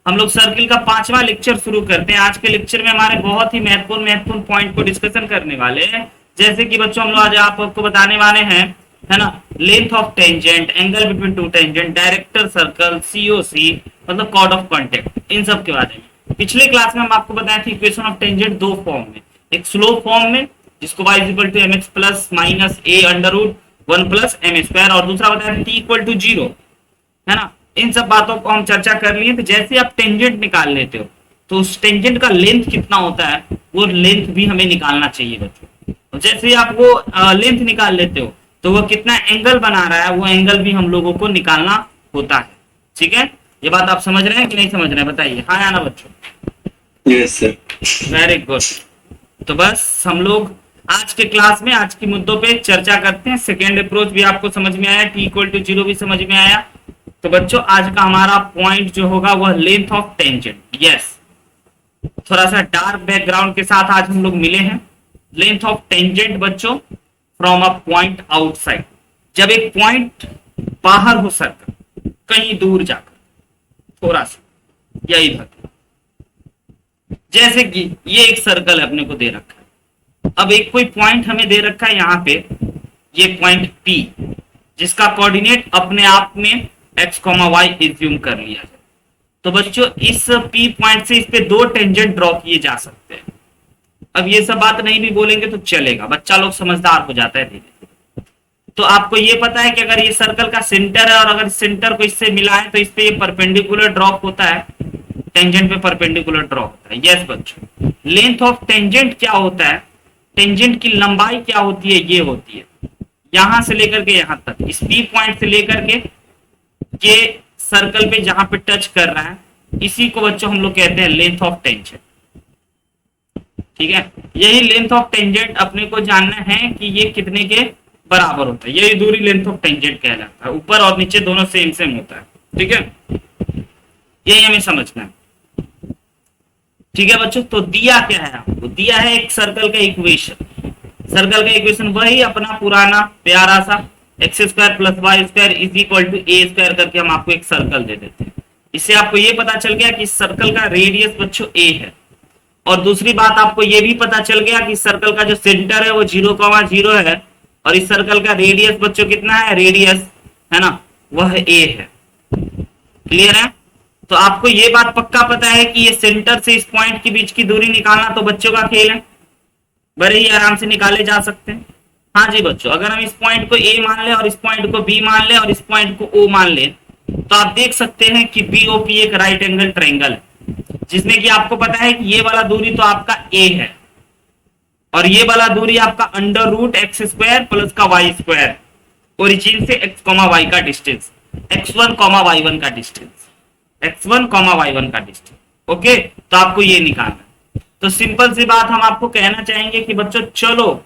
हम लोग सर्किल का 5वां लेक्चर शुरू करते हैं। आज के लेक्चर में हमारे बहुत ही महत्वपूर्ण पॉइंट को डिस्कशन करने वाले हैं। जैसे कि बच्चों हम लोग आज आपको बताने वाले हैं, है ना, length of tangent, angle between two tangent, director circle, COC मतलब कॉर्ड ऑफ कॉन्टेक्ट, इन सब के बारे में। पिछले क्लास में हम आपको बताए थे इक्वेशन ऑफ टेंजेंट दो फॉर्म में, एक स्लोप फॉर्म में जिसको y equal to mx plus minus a under root 1 plus m square, और दूसरा बताया था t इक्वल टू 0, है ना। इन सब बातों को हम चर्चा कर लिए। तो जैसे आप टेंजेंट निकाल लेते हो तो उस टेंजेंट का लेंथ कितना होता है वो लेंथ भी हमें निकालना चाहिए बच्चों। तो जैसे आप वो लेंथ निकाल लेते हो तो वो कितना एंगल बना रहा है वो एंगल भी हम लोगों को निकालना होता है। ठीक है, ये बात आप समझ रहे हैं कि नहीं समझ रहे हैं, बताइए। हाँ या ना बच्चों? Yes sir. Very good. तो बस हम लोग आज के क्लास में आज के मुद्दों पे चर्चा करते हैं। सेकेंड अप्रोच भी आपको समझ में आया, टी इक्वल टू 0 भी समझ में आया। तो बच्चों आज का हमारा पॉइंट जो होगा वह लेंथ ऑफ टेंजेंट। यस, थोड़ा सा डार्क बैकग्राउंड के साथ आज हम लोग मिले हैं। लेंथ ऑफ टेंजेंट बच्चों फ्रॉम अ पॉइंट आउटसाइड, जब एक पॉइंट बाहर हो सर्कल कहीं दूर जाकर थोड़ा सा या इधर, जैसे कि ये एक सर्कल है अपने को दे रखा है। अब एक कोई पॉइंट हमें दे रखा है यहाँ पे, ये पॉइंट P जिसका कोऑर्डिनेट अपने आप में x, y एज्यूम कर लिया जाए। तो बच्चों इस P पॉइंट से इस पे दो टेंजेंट ड्रॉ किए जा सकते हैं। अब ये सब बात नहीं भी बोलेंगे तो चलेगा, बच्चा लोग समझदार हो जाता है धीरे धीरे। तो आपको ये पता है कि अगर ये सर्कल का सेंटर है और अगर सेंटर को इससे मिला है तो इस पे ये परपेंडिकुलर ड्रॉप होता है, टेंजेंट पे परपेंडिकुलर ड्रॉप होता है। यस बच्चों, लेंथ ऑफ टेंजेंट क्या होता है, टेंजेंट की लंबाई क्या होती है, ये होती है यहां से लेकर के यहां तक, इस P पॉइंट से लेकर के ये सर्कल पे जहां पे टच कर रहा है, इसी को बच्चों हम लोग कहते हैं लेंथ ऑफ टेंजेंट। ठीक है, यही लेंथ ऑफ टेंजेंट अपने को जानना है कि ये कितने के बराबर होता है। यही दूरी लेंथ ऑफ टेंजेंट कहलाता है। ऊपर और नीचे दोनों सेम सेम होता है। ठीक है, यही हमें समझना है। ठीक है बच्चों, तो दिया क्या है आपको, दिया है एक सर्कल का इक्वेशन। सर्कल का इक्वेशन वही अपना पुराना प्यारा सा x square plus y square is equal to a square करके हम आपको एक सर्कल दे देते हैं। इससे आपको ये पता चल गया कि सर्कल का रेडियस बच्चों ए है, और दूसरी बात आपको ये भी पता चल गया कि सर्कल का जो सेंटर है वो 0,0 है, और इस सर्कल का रेडियस बच्चों कितना है, रेडियस है ना वह ए है। क्लियर है? तो आपको ये बात पक्का पता है कि ये सेंटर से इस पॉइंट के बीच की दूरी निकालना तो बच्चों का खेल है, बड़े ही आराम से निकाले जा सकते हैं। हाँ जी बच्चों, अगर हम इस पॉइंट को ए मान ले और इस पॉइंट को बी मान ले और इस पॉइंट को ओ मान ले तो आप देख सकते हैं कि बीओपी एक राइट एंगल ट्रायंगल है, जिसमें कि आपको पता है कि ये वाला दूरी तो आपका ए है और ये वाला दूरी आपका under root x square plus का वाई स्क्वायर, ओरिजिन से एक्स कॉमा वाई का डिस्टेंस, x1 कॉमा y1 का डिस्टेंस, x1 कॉमा y1 का डिस्टेंस। ओके, तो आपको ये निकालना। तो सिंपल सी बात हम आपको कहना चाहेंगे कि बच्चों चलो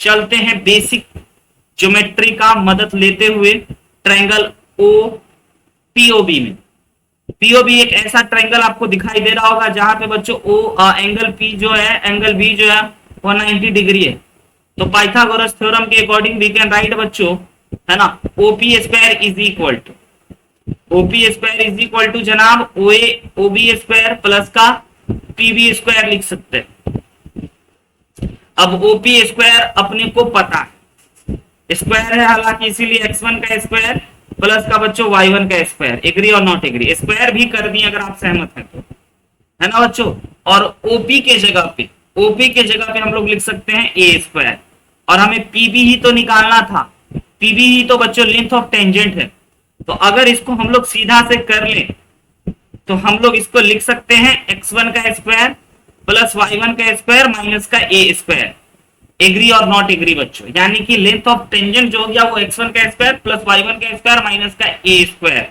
चलते हैं बेसिक ज्योमेट्री का मदद लेते हुए ट्रायंगल ओ पीओबी में। पीओबी एक ऐसा ट्रायंगल आपको दिखाई दे रहा होगा जहां पे बच्चों ओ एंगल पी जो है, एंगल बी जो है वो 90 डिग्री है। तो पाइथागोरस थ्योरम के अकॉर्डिंग वी कैन राइट बच्चों, है ना, OP square is equal to, OP square is equal to जनाब ओबी स्क्वायर प्लस का पीबी स्क्वायर लिख सकते हैं। अब ओपी स्क्वायर अपने को पता है, स्क्वायर है हालांकि, इसीलिए x1 का स्क्वायर प्लस का बच्चों y1 का स्क्वायर। एग्री और नॉट एग्री? स्क्वायर भी कर दिए अगर आप सहमत हैं तो, है ना बच्चों। और ओपी के जगह पे हम लोग लिख सकते हैं ए स्क्वायर, और हमें पीबी ही तो निकालना था, पीबी ही तो बच्चों लेंथ ऑफ टेंजेंट है। तो अगर इसको हम लोग सीधा से कर लें तो हम लोग इसको लिख सकते हैं x1 का स्क्वायर प्लस y1 का स्क्वायर माइनस का ए स्क्वायर। एग्री और नॉट एग्री बच्चों? यानी कि लेंथ ऑफ टेंजेंट जो हो गया वो x1 का स्क्वायर प्लस y1 का स्क्वायर माइनस का ए स्क्वायर।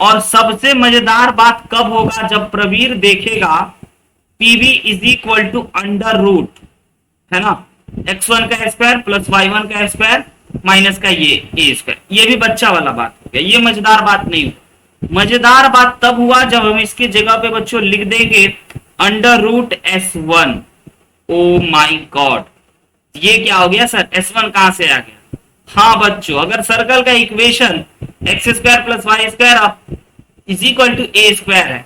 और सबसे मजेदार बात कब होगा, जब प्रवीर देखेगा PB is equal to under root, है ना, x1 का स्क्वायर प्लस y1 का स्क्वायर माइनस का ये ए स्क्वायर। ये भी बच्चा वाला बात हो गया, ये मजेदार बात नहीं हुई। मजेदार बात तब हुआ जब हम इसकी जगह पे बच्चों लिख देंगे under root S1। O my God, ये क्या हो गया सर, S1 कहां से आ गया? हाँ बच्चों, अगर सर्कल का equation x square plus y square is equal to a square है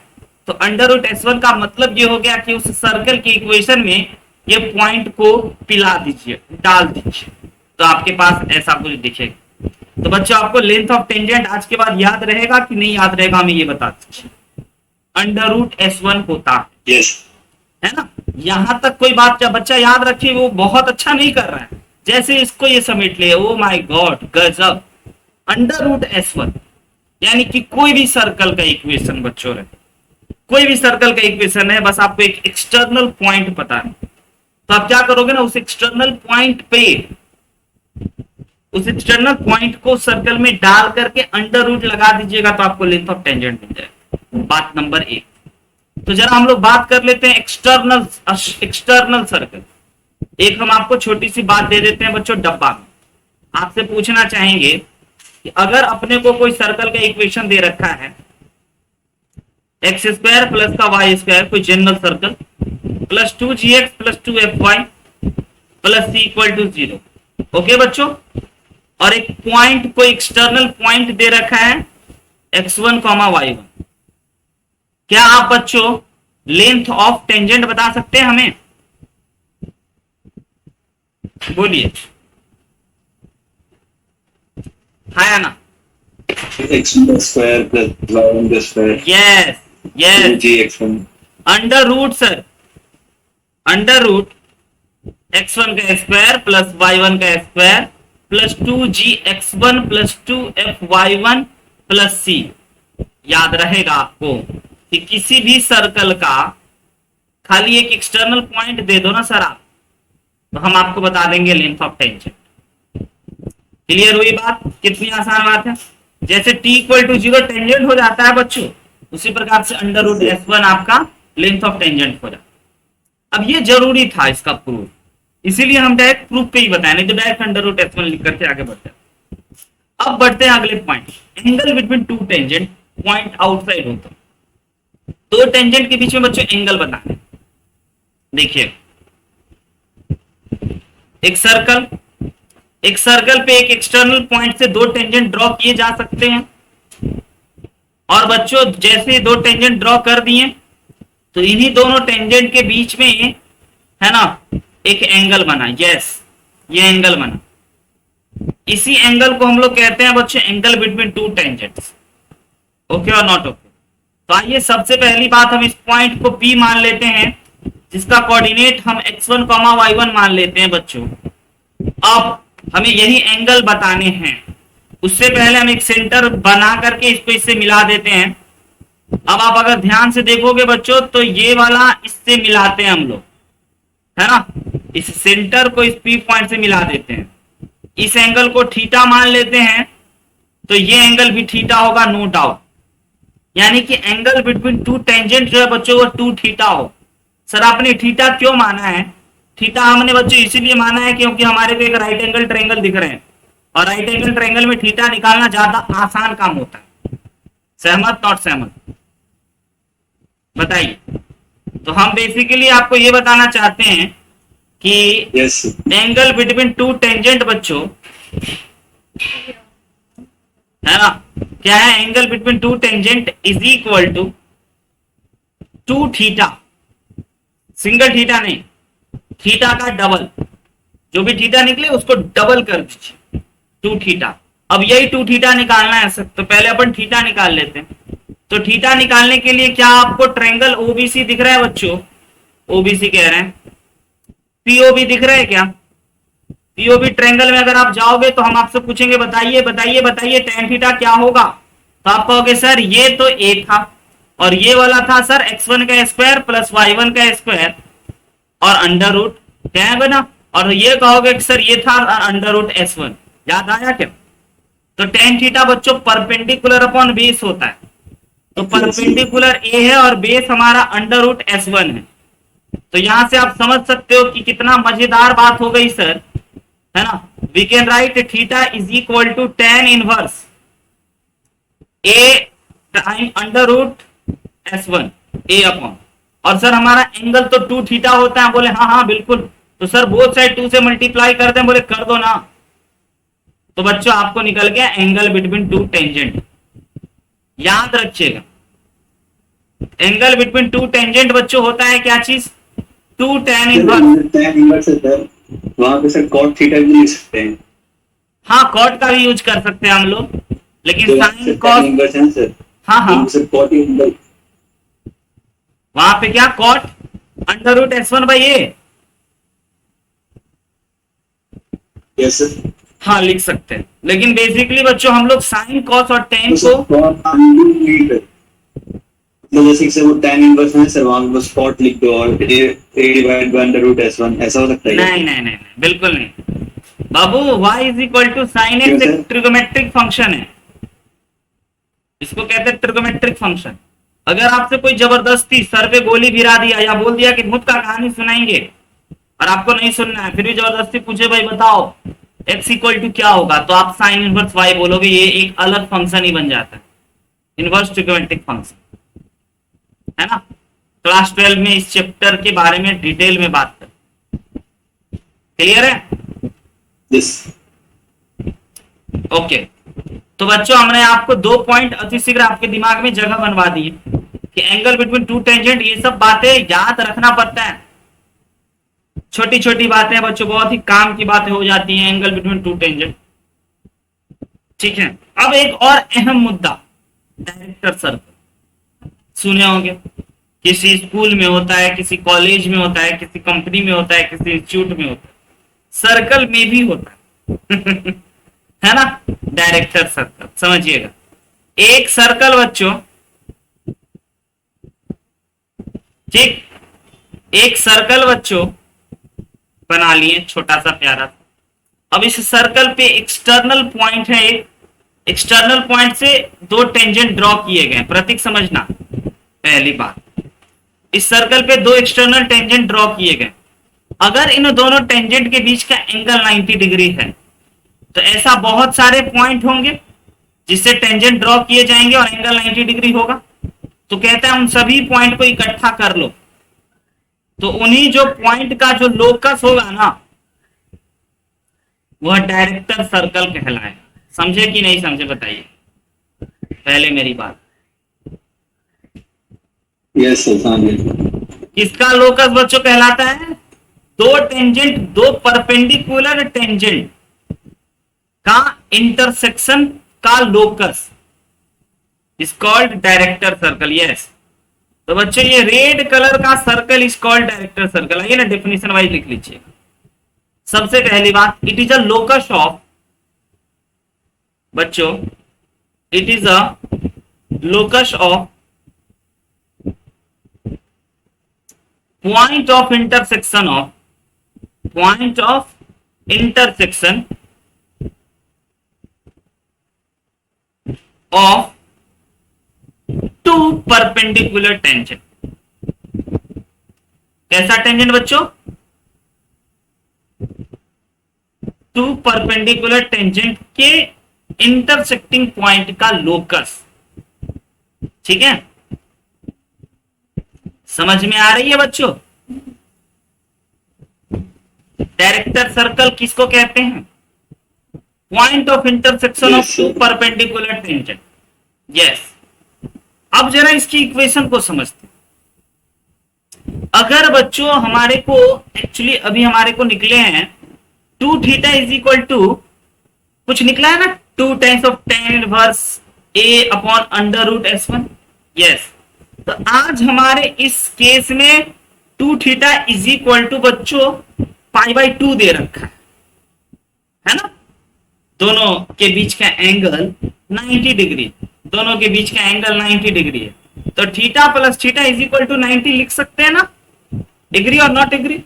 तो अंडर रूट S1 का मतलब ये हो गया कि उस सर्कल की इक्वेशन में ये पॉइंट को पिला दीजिए, डाल दीजिए, तो आपके पास ऐसा कुछ दिखेगा। तो बच्चों आपको लेंथ ऑफ टेंजेंट आज के बाद याद रहेगा कि नहीं याद रहेगा, हमें ये बता दीजिए। अंडर रूट S1 होता है, यस है ना। यहां तक कोई बात क्या बच्चा याद रखिए, वो बहुत अच्छा नहीं कर रहा है, जैसे इसको ये समेट ले, ओ माय गॉड गजब। अंडर रूट S1 यानी कि कोई भी सर्कल का इक्वेशन बच्चों रहे, कोई भी सर्कल का इक्वेशन है, बस आपको एक एक्सटर्नल पॉइंट पता है, तो आप क्या करोगे ना, उस एक्सटर्नल पॉइंट पे, उस एक्सटर्नल पॉइंट को सर्कल में डाल करके अंडर रूट लगा दीजिएगा, तो आपको लेंथ ऑफ टेंजेंट मिल जाएगा। बात नंबर 1। तो जरा हम लोग बात कर लेते हैं एक्सटर्नल सर्कल। एक हम आपको छोटी सी बात दे देते हैं बच्चों डब्बा में। आपसे पूछना चाहेंगे कि अगर अपने को कोई सर्कल का इक्वेशन दे रखा है एक्स स्क्वायर प्लस का वाई स्क्वायर, कोई general circle, plus 2gx plus 2fy plus c equal to 0। Okay बच्चों, और एक पॉइंट, कोई एक्सटर्नल पॉइंट दे रखा है x1 y1। क्या आप बच्चों लेंथ ऑफ टेंजेंट बता सकते हैं हमें? बोलिए हाँ या ना। X square plus y square, yes yes, जी x1 under root sir, under root x1 का स्क्वायर प्लस y1 का square plus 2gx1 plus 2fy1 plus c। याद रहेगा आपको कि किसी भी सर्कल का खाली एक एक्सटर्नल पॉइंट दे दो ना सर आप, तो हम आपको बता देंगे लेंथ ऑफ टेंजेंट। क्लियर हुई बात? कितनी आसान बात है। जैसे t इक्वल टू 0 टेंजेंट हो जाता है बच्चों, उसी प्रकार से अंडर रूट S1 आपका लेंथ ऑफ टेंजेंट हो जाता है। अब ये जरूरी था इसका प्रूफ, इसीलिए हम डायरेक्ट प्रूफ पे ही बताए, नहीं तो डायरेक्ट अंडर रूट S1 लिख करके आगे बढ़ते हैं। अब बढ़ते हैं अगले point, angle between two tangent point outside होता है। दो टेंजेंट के बीच में बच्चों एंगल बताना है। देखिए एक सर्कल पे एक एक्सटर्नल पॉइंट से दो टेंजेंट ड्रॉ किए जा सकते हैं, और बच्चों जैसे दो टेंजेंट ड्रॉ कर दिए तो इन्हीं दोनों टेंजेंट के बीच में है ना एक एंगल बना। यस, ये एंगल बना, इसी एंगल को हम लोग कहते हैं बच्चों angle between to tangents. Okay और नॉट ओके? तो आइए सबसे पहली बात हम इस पॉइंट को P मान लेते हैं, जिसका कोऑर्डिनेट हम x1 y1 मान लेते हैं बच्चों। अब हमें यही एंगल बताने हैं, उससे पहले हम एक सेंटर बना करके इसको इससे मिला देते हैं। अब आप अगर ध्यान से देखोगे बच्चों तो ये वाला इससे मिलाते हैं हम लोग, है ना, इस सेंटर को इस P पॉइंट से मिला देते हैं। इस एंगल को थीटा मान लेते हैं, तो ये एंगल भी थीटा होगा नो डाउट, यानी कि एंगल बिटवीन टू टेंजेंट जो है बच्चों वो 2 थीटा हो। सर आपने थीटा क्यों माना है? थीटा हमने बच्चों इसीलिए माना है क्योंकि हमारे को एक राइट एंगल ट्रायंगल दिख रहे हैं, और राइट एंगल ट्रायंगल में थीटा निकालना ज्यादा आसान काम होता है। सहमत नॉट सहमत? बताइए। तो हम बेसिकली आपको ये बताना चाहते हैं कि एंगल बिटवीन टू टेंजेंट बच्चों है ना, क्या है, angle between two tangent is equal to 2 theta, single theta नहीं, थीटा का डबल, जो भी थीटा निकले उसको डबल कर दीजिए 2 थीटा। अब यही 2 थीटा निकालना है सर, तो पहले अपन थीटा निकाल लेते हैं। तो थीटा निकालने के लिए क्या आपको ट्रायंगल ओबीसी दिख रहा है बच्चों? ओबीसी कह रहे हैं, पीओबी दिख रहा है क्या? पीओबी ट्रायंगल में अगर आप जाओगे तो हम आपसे पूछेंगे बताइए बताइए बताइए tan थीटा क्या होगा, तो आप कहोगे सर ये तो a था, और ये वाला था सर x1 का स्क्वायर प्लस y1 का स्क्वायर और अंडर रूट, क्या है बना, और ये कहोगे सर ये था अंडर रूट S1। याद आया क्या? तो tan थीटा बच्चों परपेंडिकुलर अपॉन बेस होता है, तो परपेंडिकुलर a है और बेस हमारा अंडर रूट S1 है। तो यहां से आप समझ सकते हो कि कितना मजेदार बात हो गई सर, है ना। We can write theta is equal to tan inverse a time under root S1 a upon, और सर हमारा एंगल तो 2 थीटा होता है। बोले हाँ हाँ बिल्कुल, तो सर बोथ साइड 2 से मल्टीप्लाई कर दें, बोले कर दो ना। तो बच्चों आपको निकल गया एंगल बिटवीन टू टेंजेंट। याद रखिएगा एंगल बिटवीन टू टेंजेंट बच्चों होता है क्या चीज? Two tan inverse. tan inverse है सर, वहां पे सर cot थीटा भी लिख सकते हैं। हाँ कॉट का भी यूज कर सकते हैं हम लोग, लेकिन जो साइन tan कॉस, इनवर्स है ना सर, हाँ हाँ, तो सर cot इनवर्स। वहां पे क्या cot under root S1/a, yes sir. हाँ लिख सकते हैं, लेकिन बेसिकली बच्चों हम लोग साइन कॉस और टेन तो सर को, cot अनडू नहीं कर, मतलब जैसे कि वो tan इनवर्स है सर, वहां पे बस cot लिख दो और a divide by under root S1, ऐसा हो सकता है क्या? नहीं नहीं नहीं नहीं, बिल्कुल नहीं बाबू। y is equal to sine क्यों एक्स सर? एक ट्रिगोमेट्रिक फंक्शन है, इसको कहते हैं ट्रिगोमेट्रिक फंक्शन। अगर आपसे कोई जबरदस्ती सर पे गोली गिरा दिया या बोल दिया कि भूत का कहानी सुनाएंगे और आपको नहीं सुनना है, फिर भी जबरदस्ती पूछे भाई बताओ x इक्वल टू क्या होगा, तो आप साइन इनवर्स y बोलोगे, ये एक अलग फंक्शन ही बन जाता है, इनवर्स ट्रिगोमेट्रिक फंक्शन, है ना। क्लास 12 में इस चैप्टर के बारे में डिटेल में बात कर, क्लियर है? यस। ओके, तो बच्चों हमने आपको 2 पॉइंट अतिशीघ्र आपके दिमाग में जगह बनवा दिए कि एंगल बिटवीन टू टेंजेंट, ये सब बातें याद रखना पड़ता है। छोटी छोटी बातें बच्चों, बहुत ही काम की बातें हो जाती हैं एंगल बिटवीन टू टेंजेंट, ठीक है। अब एक और अहम मुद्दा, डायरेक्टर सर्कल सुने होंगे, किसी स्कूल में होता है, किसी कॉलेज में होता है, किसी कंपनी में होता है, किसी इंस्टीट्यूट में होता है, सर्कल में भी होता है है ना, डायरेक्टर सर्कल। समझिएगा, एक सर्कल बच्चों, ठीक, एक सर्कल बच्चों बना लिए छोटा सा प्यारा सा। अब इस सर्कल पे एक्सटर्नल पॉइंट है, एक एक्सटर्नल पॉइंट से 2 टेंजेंट ड्रॉ किए गए, प्रतीक समझना। पहली बात, इस सर्कल पे 2 एक्सटर्नल टेंजेंट ड्रॉ किए गए, अगर इन दोनों टेंजेंट के बीच का एंगल 90 डिग्री है, तो ऐसा बहुत सारे पॉइंट होंगे जिससे टेंजेंट ड्रॉ किए जाएंगे और एंगल 90 डिग्री होगा। तो कहता है उन सभी पॉइंट को इकट्ठा कर लो, तो उन्हीं जो पॉइंट का जो लोकस होगा ना, वह डायरेक्टर सर्कल कहलाए। समझे कि नहीं समझे बताइए पहले मेरी बात। यस सर, समझ। किसका लोकस बच्चों कहलाता है? 2 टेंजेंट, 2 परपेंडिकुलर टेंजेंट का इंटरसेक्शन का locus is called director circle. Yes, तो बच्चों ये रेड कलर का circle is called director circle. आइए ना डेफिनेशन वाइज लिख लीजिए। सबसे पहली बात, it is a locus of, बच्चों it is a locus of point of intersection of 2 perpendicular tangent। कैसा टेंजेंट बच्चों? 2 परपेंडिकुलर टेंजेंट के इंटरसेक्टिंग पॉइंट का लोकस, ठीक है। समझ में आ रही है बच्चों? डायरेक्टर सर्कल किसको कहते हैं? Point of intersection of 2 perpendicular tangent. Yes, अब जरा इसकी इक्वेशन को समझते हैं। अगर बच्चों हमारे को एक्चुअली अभी हमारे को निकले हैं 2 थीटा इज इक्वल टू, कुछ निकला है ना, 2 times of tan inverse a upon under root S1। Yes, तो आज हमारे इस केस में 2 थीटा इज इक्वल टू बच्चों π/2 दे रखा है ना। दोनों के बीच का एंगल 90 डिग्री, दोनों के बीच का एंगल 90 डिग्री है, तो theta plus theta is equal to 90 लिख सकते हैं ना। एग्री और नॉट एग्री?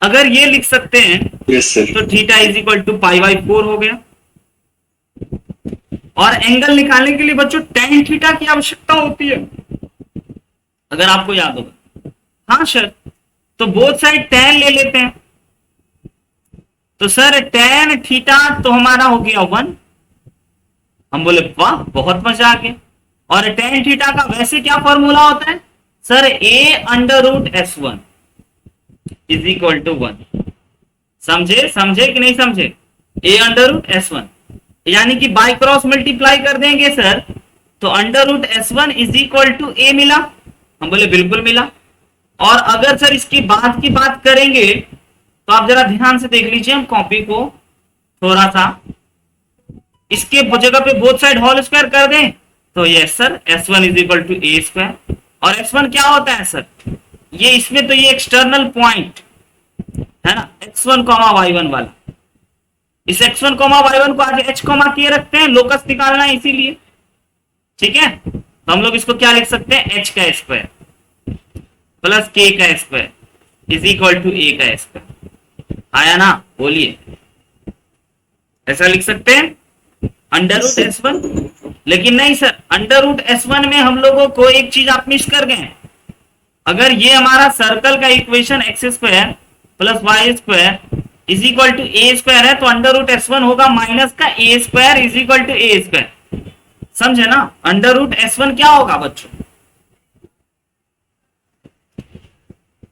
अगर ये लिख सकते हैं यस सर, तो थीटा इज इक्वल टू π/4 हो गया। और एंगल निकालने के लिए बच्चों tan थीटा की आवश्यकता होती है, अगर आपको याद होगा। हाँ सर, तो बोथ साइड tan ले लेते हैं, तो सर tan थीटा तो हमारा हो गया 1। हम बोले वाह बहुत मजा आ गया। और tan थीटा का वैसे क्या फॉर्मूला होता है sir? a√S1 is equal to 1। समझे कि नहीं समझे? a√S1 यानी कि बाई क्रॉस मल्टीप्लाई कर देंगे सर, तो under root S1 is equal to a मिला, हम बोले बिल्कुल मिला। और अगर सर इसकी बात करेंगे तो आप जरा ध्यान से देख लीजिए, हम कॉपी को थोड़ा सा इसके जगह पे बोथ साइड होल स्क्वायर कर दें तो yes sir S1 is equal to a square. और S1 क्या होता है सर, ये इसमें तो ये एक्सटर्नल पॉइंट है ना x1 y1 वाला, इस x1 y1 को आगे h k रखते हैं, लोकस निकालना है इसीलिए, ठीक है। तो हम लोग इसको क्या लिख सकते हैं, h का स्क्वायर प्लस k का square is equal to a का स्क्वायर। आया ना, बोलिए, ऐसा लिख सकते हैं अंडर रूट S1। लेकिन नहीं सर, अंडर रूट S1 में हम लोगों को एक चीज आप मिस कर गए। अगर ये हमारा सर्कल का equation x square plus y square is equal to a square है, तो अंडर रूट S1 होगा माइनस का a square is equal to a square. समझे ना, अंडर रूट S1 क्या होगा बच्चों,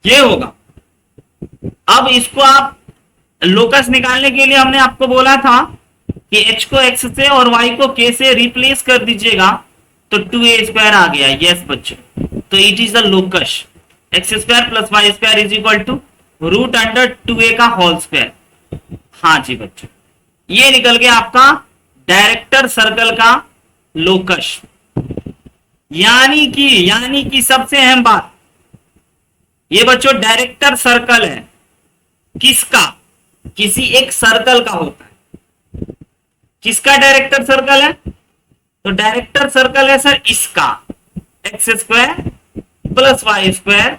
ये होगा। अब इसको आप लोकस निकालने के लिए हमने आपको बोला था कि h को x से और y को k से रिप्लेस कर दीजिएगा तो 2a स्क्वायर आ गया। यस बच्चों, तो it is the locus x square plus y square is equal to root under 2a का होल स्क्वायर। हाँ जी बच्चों, ये निकल गया आपका डायरेक्टर सर्कल का लोकस। यानी कि सबसे अहम बात, ये बच्चों डायरेक्टर सर्कल है किसका, किसी एक सर्कल का होता है। किसका डायरेक्टर सर्कल है, तो डायरेक्टर सर्कल है सर इसका, x square plus y square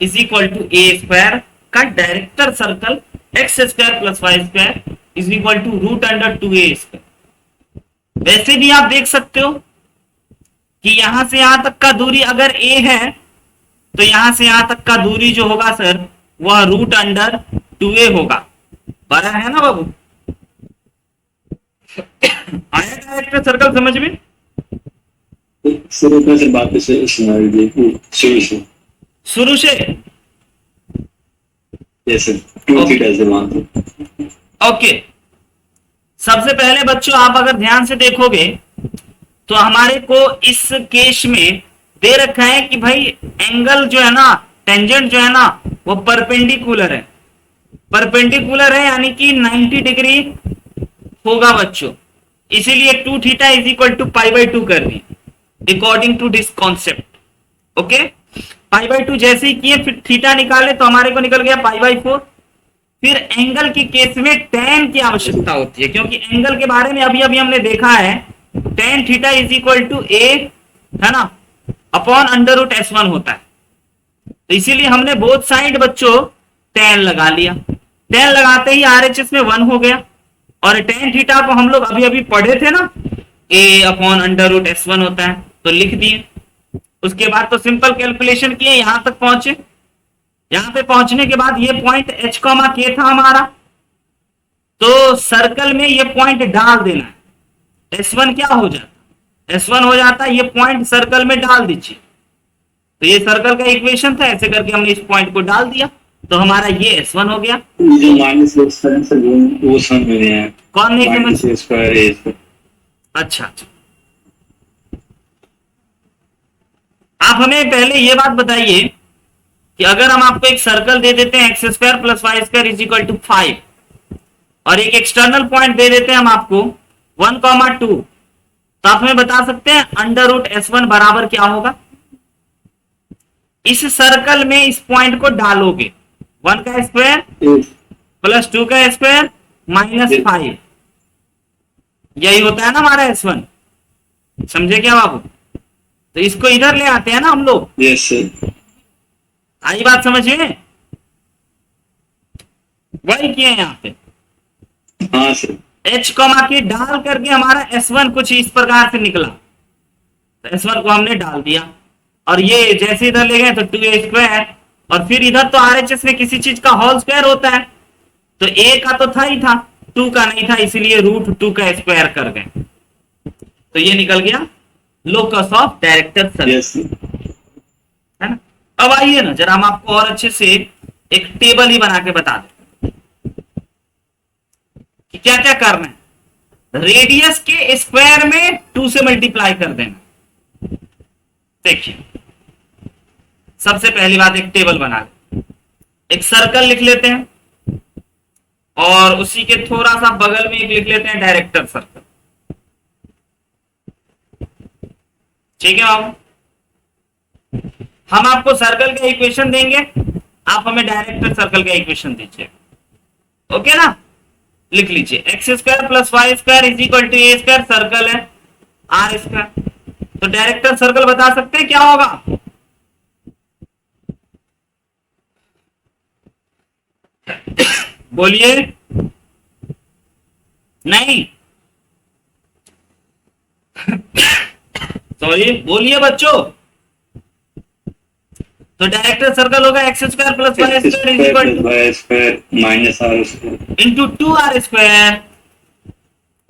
is equal to a square का director circle x square plus y square is equal to root under 2a square. वैसे भी आप देख सकते हो कि यहां से यहां तक का दूरी अगर a है तो यहां से यहां तक का दूरी जो होगा सर वह रूट अंडर 2a होगा। बड़ा है ना बाबू, आया डायरेक्टर सर्कल समझ में। शुरू से बात से शुरू से ओके। सबसे पहले बच्चों आप अगर ध्यान से देखोगे तो हमारे को इस केस में दे रखा है कि भाई एंगल जो है ना, टेंजेंट जो है ना वो परपेंडिकुलर है। परपेंडिकुलर है यानी कि 90 डिग्री होगा बच्चों, इसीलिए 2 theta is equal to pi by 2 कर दी according to this concept. Okay, pi by 2 जैसे ही किए फिर थीटा निकाले तो हमारे को निकल गया पाई बाई 4। फिर एंगल के केस में tan की आवश्यकता होती है, क्योंकि एंगल के बारे में अभी अभी हमने देखा है tan theta is equal to a है ना अपॉन अंडर रूट S1 होता है। तो इसीलिए हमने बोथ साइड बच्चों tan लगा लिया। tan लगाते ही RHS में 1 हो गया, और tan थीटा को हम लोग अभी अभी पढ़े थे ना, a upon under root S1 होता है, तो लिख दिए। उसके बाद तो सिंपल कैलकुलेशन किए, यहां तक पहुंचे। यहां पे पहुंचने के बाद ये पॉइंट h, k था हमारा, तो सर्कल में ये पॉइंट डाल देना है। S1 क्या हो जाता, S1 हो जाता है, ये पॉइंट सर्कल में डाल दीजिए। तो ये सर्कल का इक्वेशन था, ऐसे करके हमने इस पॉइंट को डाल दिया तो हमारा ये S1 हो गया। जो माइनस वो समझ में नहीं आया। कौन नहीं समझ, स्क्वायर। अच्छा, आप हमें पहले ये बात बताइए कि अगर हम आपको एक सर्कल दे देते हैं x square plus y square is equal to 5 और एक एक्सटर्नल पॉइंट दे देते हैं हम आपको 1, 2, तो आप हमें बता सकते हैं अंडर रूट S1 बराबर क्या होगा। इस सर्कल में इस पॉइंट को डालोगे, 1 का स्क्वायर प्लस 2 का स्क्वायर माइनस 5, यही होता है ना हमारा S1। समझे क्या बाबू, तो इसको इधर ले आते हैं ना हम लोग। यस सर, आई बात समझ में, वही किए यहाँ पे। हाँ सर, h, के डाल करके हमारा S1 कुछ इस प्रकार से निकला, तो S1 को हमने डाल दिया, और ये जैसे इधर ले गए तो 2a स्क्वायर, और फिर इधर तो RHS में किसी चीज का होल स्क्वायर होता है, तो a का तो था ही था, 2 का नहीं था, इसीलिए रूट 2 का स्क्वायर कर गए। तो ये निकल गया लोकस ऑफ डायरेक्टर सर्कल, है ना। अब आइए ना जरा हम आपको और अच्छे से एक टेबल ही बना के बता दें कि क्या क्या करना है। रेडियस के स्क्वायर में 2 से मल्टीप्लाई कर देना, देखिए, सबसे पहली बात एक टेबल बना ले, एक सर्कल लिख लेते हैं और उसी के थोड़ा सा बगल में एक लिख लेते हैं डायरेक्टर सर्कल। ठीक है बाबू, हम आपको सर्कल का इक्वेशन देंगे, आप हमें डायरेक्टर सर्कल का इक्वेशन दीजिए। ओके ना, लिख लीजिए x square plus y square is equal to a square, circle है आर स्क्वायर। तो डायरेक्टर सर्कल बता सकते हैं क्या होगा? बोलिए, नहीं सॉरी, बोलिए बच्चों। तो डायरेक्टर सर्कल होगा x square plus y square is equal to y square minus r square into 2r square.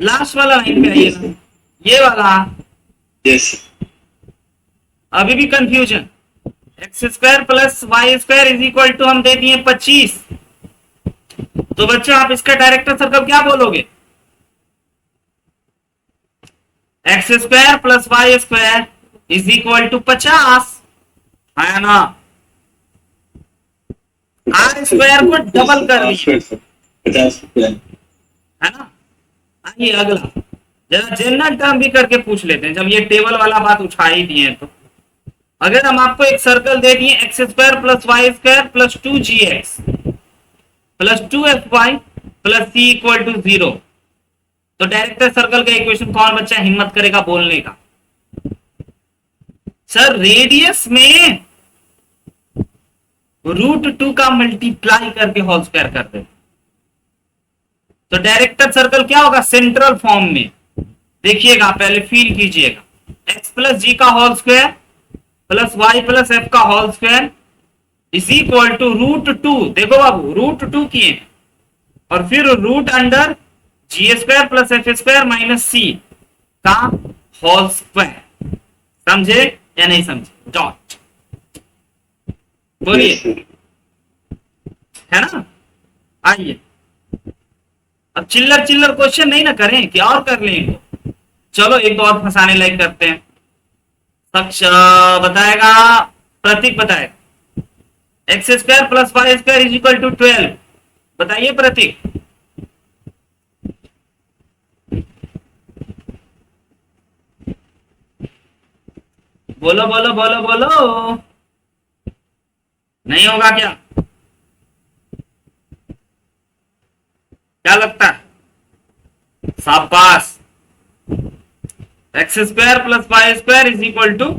Last वाला लाइन पे आइए ना, ये वाला। यस, अभी भी confusion. X square plus y square is equal to हम दे दिए 25। तो बच्चों आप इसका डायरेक्टर सर्कल क्या बोलोगे? X square plus y square is equal to 50 है ना। आर स्क्वायर को डबल कर लीजिए, 50 है ना। आइए अगला, जरा जनरल टर्म भी करके पूछ लेते हैं, जब ये टेबल वाला बात उठा ही दिए हैं तो। अगर हम आपको एक सर्कल दे दिए x square plus y square plus 2gx plus 2fy plus c equal to 0, तो डायरेक्टर सर्कल का इक्वेशन कौन बच्चा हिम्मत करेगा बोलने का? सर रेडियस में √2 का मल्टीप्लाई करके होल स्क्वायर कर दे। तो डायरेक्टर सर्कल क्या होगा? सेंट्रल फॉर्म में देखिएगा, पहले फील कीजिएगा। x प्लस जी का whole square plus y plus f का whole square is equal to √2। देखो बाबू, √2 किए और फिर root under g square plus f square minus c का होल स्क्वायर। समझे या नहीं समझे? डॉट बोलिए, है ना। आइए अब चिल्लर चिल्लर क्वेश्चन नहीं ना करें, क्या और कर लें इनको। चलो एक दो और फंसाने लायक करते हैं। सक्ष बताएगा, प्रतीक बताएगा x square plus y square is equal to 12। बताइए प्रतीक। बोलो बोलो बोलो बोलो, नहीं होगा क्या? क्या लगता है? शाबाश। X square plus y square is equal to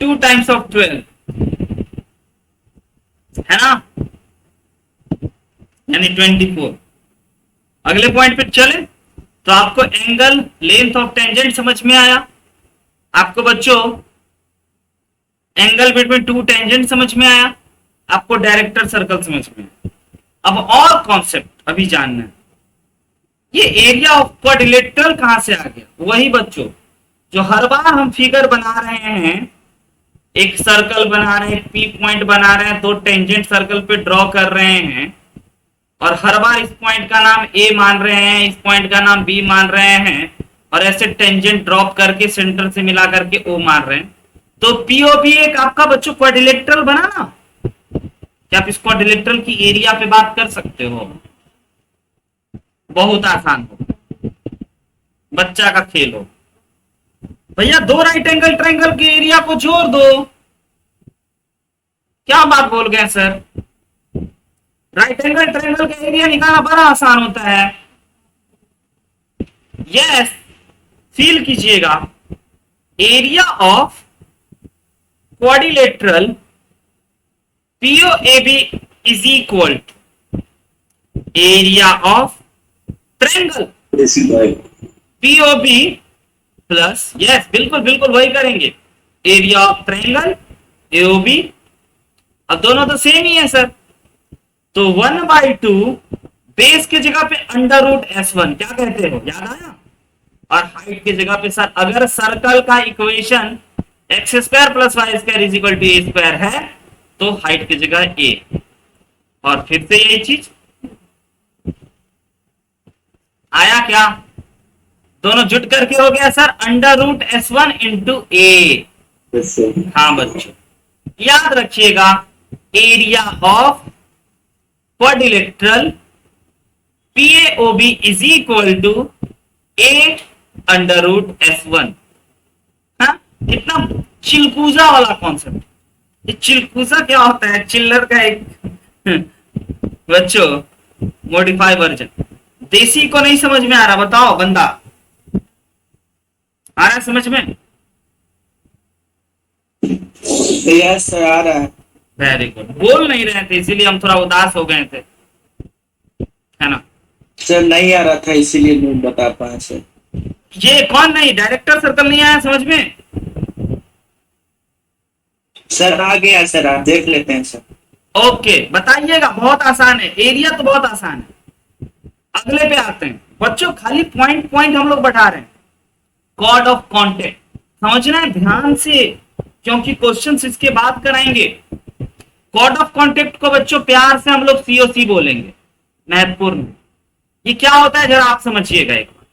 2 times of 12, है ना, यानी 24। अगले पॉइंट पे चले तो आपको एंगल लेंथ ऑफ टेंजेंट समझ में आया, आपको बच्चों एंगल बिटवीन 2 टेंजेंट समझ में आया, आपको डायरेक्टर सर्कल समझ में आया। अब और कॉन्सेप्ट अभी जानना है, ये एरिया ऑफ क्वाड्रिलेटरल कहां से आ गया? वही बच्चों जो हर बार हम फिगर बना रहे हैं, एक सर्कल बना रहे हैं, पी पॉइंट बना रहे हैं, 2 टेंजेंट सर्कल पे ड्रॉ कर रहे हैं और हर बार इस पॉइंट का नाम ए मान रहे हैं, इस पॉइंट का नाम बी मान रहे हैं और ऐसे टेंजेंट ड्रॉप करके सेंटर से मिला करके ओ मान रहे हैं। तो पीओबी एक आपका बच्चों क्वाड्रिलेटरल बना ना। क्या आप इस क्वाड्रिलेटरल की एरिया पे बात कर सकते हो? बहुत आसान हो, बच्चा का खेल हो। भैया 2 राइट एंगल ट्रायंगल के एरिया को जोड़ दो। क्या बात बोल गए सर? राइट एंगल ट्रायंगल का एरिया निकालना बड़ा आसान होता है। यस, फील कीजिएगा, area of quadrilateral POAB is equal to area of triangle POB plus, yes बिल्कुल बिल्कुल वही करेंगे, एरिया ऑफ ट्रायंगल एओबी। अब दोनों तो सेम ही है सर, तो 1/2 बेस की जगह पे √S1 क्या कहते हो, याद आया? और हाइट की जगह पे सर, अगर सर्कल का equation x square plus y square is equal to a square है तो हाइट की जगह ए, और फिर से यही चीज आया क्या? दोनों जुट करके हो गया sir √S1 into a. Yes sir. हाँ बच्चों, याद रखिएगा, area of quadrilateral PAOB is equal to 8√S1। हाँ, कितना चिलकूजा वाला कॉन्सेप्ट। ये चिलकूजा क्या होता है? चिल्लर का एक बच्चों मॉडिफाई वर्जन। देसी को नहीं समझ में आ रहा, बताओ बंदा आ रहा है समझ में? यस सर, आ रहा है। Very good. बोल नहीं रहे थे इसीलिए हम थोड़ा उदास हो गए थे, है ना? सर नहीं आ रहा था इसीलिए नहीं बता पाए सर। ये कौन नहीं, डायरेक्टर सर्कल नहीं आया समझ में? सर आ गया सर, आप देख लेते हैं सर। ओके, बताइएगा। बहुत आसान है, एरिया तो बहुत आसान है। अगले पे आते हैं बच्चों, खाली पॉइंट पॉइंट हम लोग बढ़ा रहे हैं। कॉर्ड ऑफ कॉन्टेक्ट समझना है ध्यान से, क्योंकि क्वेश्चंस इसके बाद कराएंगे। कॉर्ड ऑफ कॉन्टेक्ट को बच्चों प्यार से हम लोग COC बोलेंगे, महत्वपूर्ण। ये क्या होता है जरा आप समझिएगा एक बार।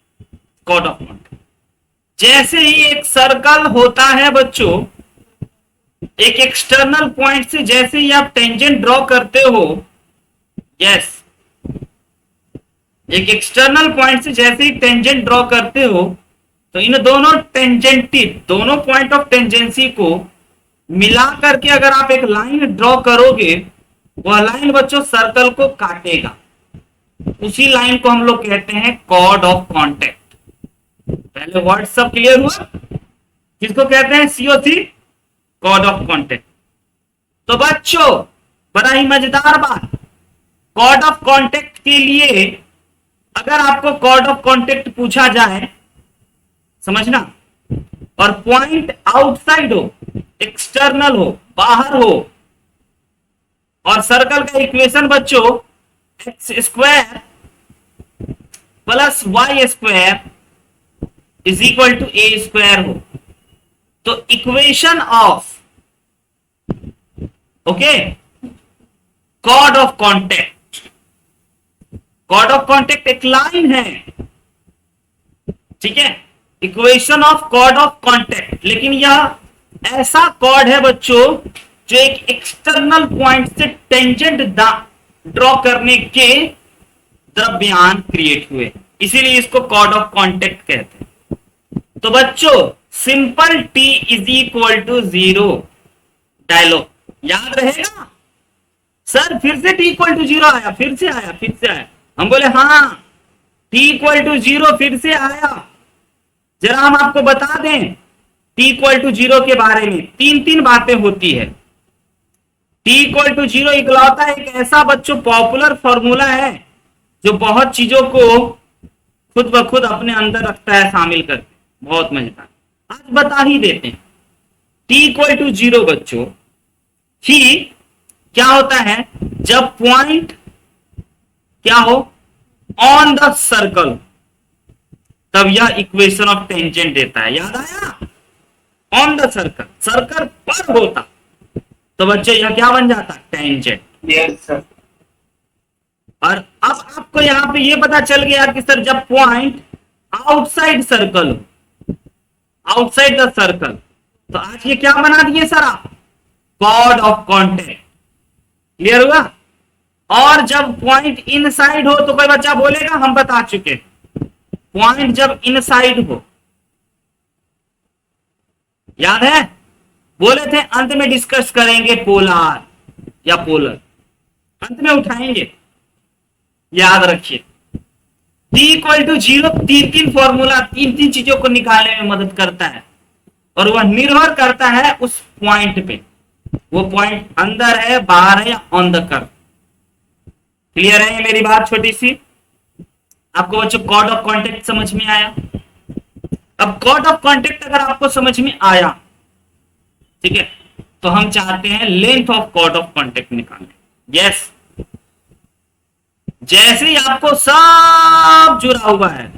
कॉर्ड ऑफ कॉन्टेक्ट जैसे ही एक सर्कल होता है बच्चों, एक एक्सटर्नल पॉइंट से जैसे ही आप टेंजेंट ड्रॉ करते हो, यस, एक एक्सटर्नल पॉइंट से जैसे ही टेंजेंट ड्रॉ करते हो, तो इन दोनों दोनों पॉइंट ऑफ टेंजेंसी को मिला करके अगर आप एक लाइन ड्रॉ करोगे, वह लाइन बच्चों सर्कल को काटेगा। उसी लाइन को हम लोग कहते हैं कॉर्ड ऑफ कॉन्टेक्ट। पहले वर्ड सब क्लियर हुआ? किसको कहते हैं? COC, chord of contact. तो बच्चों बड़ा ही मजेदार बात, कॉर्ड ऑफ कॉन्टेक्ट के लिए अगर आपको कॉर्ड ऑफ कॉन्टेक्ट पूछा जाए, समझना, और पॉइंट आउटसाइड हो, एक्सटर्नल हो, बाहर हो, और सर्कल का इक्वेशन बच्चों x² + y² = a² हो, तो equation of chord of contact, chord of contact एक लाइन है, ठीक है, equation of chord of contact. लेकिन यह ऐसा कॉर्ड है बच्चों जो एक एक्सटर्नल पॉइंट से टेंजेंट ड्रॉ करने के द्रव्यमान क्रिएट हुए, इसीलिए इसको कॉर्ड ऑफ कॉन्टेक्ट कहते हैं। तो बच्चों सिंपल T = 0 डायलॉग याद रहेगा? सर फिर से T = 0 आया, फिर से आया। हम बोले हाँ, T = 0 फिर से आया। जरा हम आपको बता दें T = 0 के बारे में तीन बातें होती है। T = 0 इकलौता एक ऐसा बच्चों पॉपुलर फॉर्मूला है जो बहुत चीजों को खुद ब खुद अपने अंदर रखता है, शामिल करके, बहुत मजेदार। आज बता ही देते हैं। T = 0 बच्चों ही क्या होता है जब पॉइंट क्या हो ऑन द सर्कल, तब यह इक्वेशन ऑफ टेंजेंट देता है। याद आया? ऑन द सर्कल, सर्कल पर होता तो बच्चों यह क्या बन जाता? टेंजेंट। Yes sir. और अब आपको यहां पे ये पता चल गया कि सर जब पॉइंट आउटसाइड सर्कल हो, आउटसाइड द सर्कल, तो आज ये क्या बना दिए सर आप? Cord of contact. क्लियर हुआ? और जब पॉइंट इनसाइड हो तो कोई बच्चा बोलेगा, हम बता चुके, पॉइंट जब इनसाइड हो, याद है बोले थे अंत में डिस्कस करेंगे पोलार या पोलर, अंत में उठाएंगे, याद रखिए। T = 0 तीन फॉर्मूला तीन चीजों को निकालने में मदद करता है, और वह निर्भर करता है उस पॉइंट पे, वो पॉइंट अंदर है, बाहर है, या ऑन द कर्व। क्लियर है ये मेरी बात छोटी सी? आपको बच्चों कॉर्ड ऑफ कॉन्टेक्ट समझ में आया? अब कॉर्ड ऑफ कॉन्टेक्ट अगर आपको समझ में आया, ठीक है, तो हम चाहते हैं length of chord of contact निकालने। यस, जैसे ही आपको सब जुड़ा हुआ है,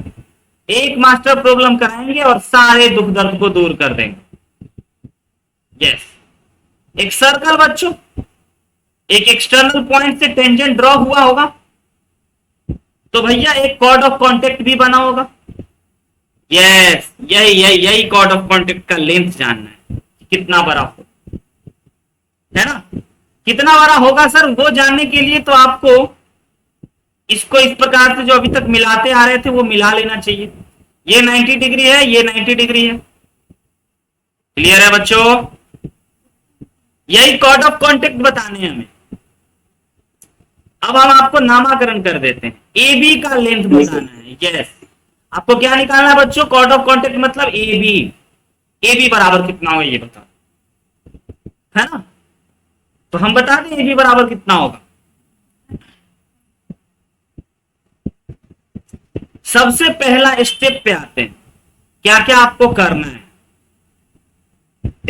एक मास्टर प्रॉब्लम कराएंगे और सारे दुख दर्द को दूर कर देंगे। यस, एक सर्कल बच्चों, एक एक्सटर्नल पॉइंट से टेंजेंट ड्रॉ हुआ होगा, तो भैया एक कॉर्ड ऑफ कॉन्टेक्ट भी बना होगा। यस, यही कॉर्ड ऑफ कॉन्टेक्ट का लेंथ जानना है, कितना बड़ा हो, है ना। कितना बड़ा होगा सर, वो जानने के लिए तो आपको इसको इस प्रकार से जो अभी तक मिलाते आ रहे थे वो मिला लेना चाहिए। ये 90 डिग्री है, ये 90 डिग्री है। क्लियर है बच्चों? यही कॉर्ड ऑफ कॉन्टेक्ट बताने हैं हमें। अब हम आपको नामाकरण कर देते हैं। ए बी का लेंथ बताना है। यस, आपको क्या निकालना है बच्चों? कॉर्ड ऑफ कॉन्टेक्ट मतलब ए बी। ए बी बराबर कितना हो ये बताओ, है ना। तो हम बता दें ए बी बराबर कितना होगा। सबसे पहला स्टेप पे आते हैं, क्या क्या आपको करना है।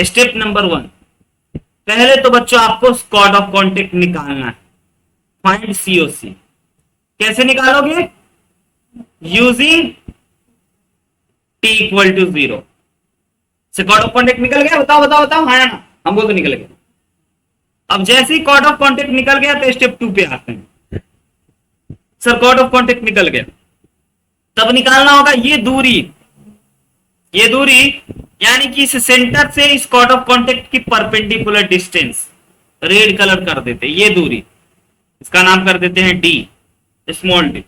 स्टेप नंबर 1, पहले तो बच्चों आपको कॉर्ड ऑफ कॉन्टेक्ट निकालना है। Find COC. कैसे निकालोगे? यूजिंग टी इक्वल टू 0 से कॉर्ड ऑफ कॉन्टेक्ट निकल गया। बताओ बताओ बताओ, हाँ ना, हमको तो निकल गया। अब जैसे ही कॉर्ड ऑफ कॉन्टेक्ट निकल गया तो स्टेप 2 पे आते हैं। सर कॉर्ड ऑफ कॉन्टेक्ट निकल गया, तब निकालना होगा ये दूरी। ये दूरी यानी कि इस सेंटर से इस कॉर्ड ऑफ कॉन्टेक्ट की परपेंडिकुलर डिस्टेंस, रेड कलर कर देते हैं ये दूरी, इसका नाम कर देते हैं डी, स्मॉल डी।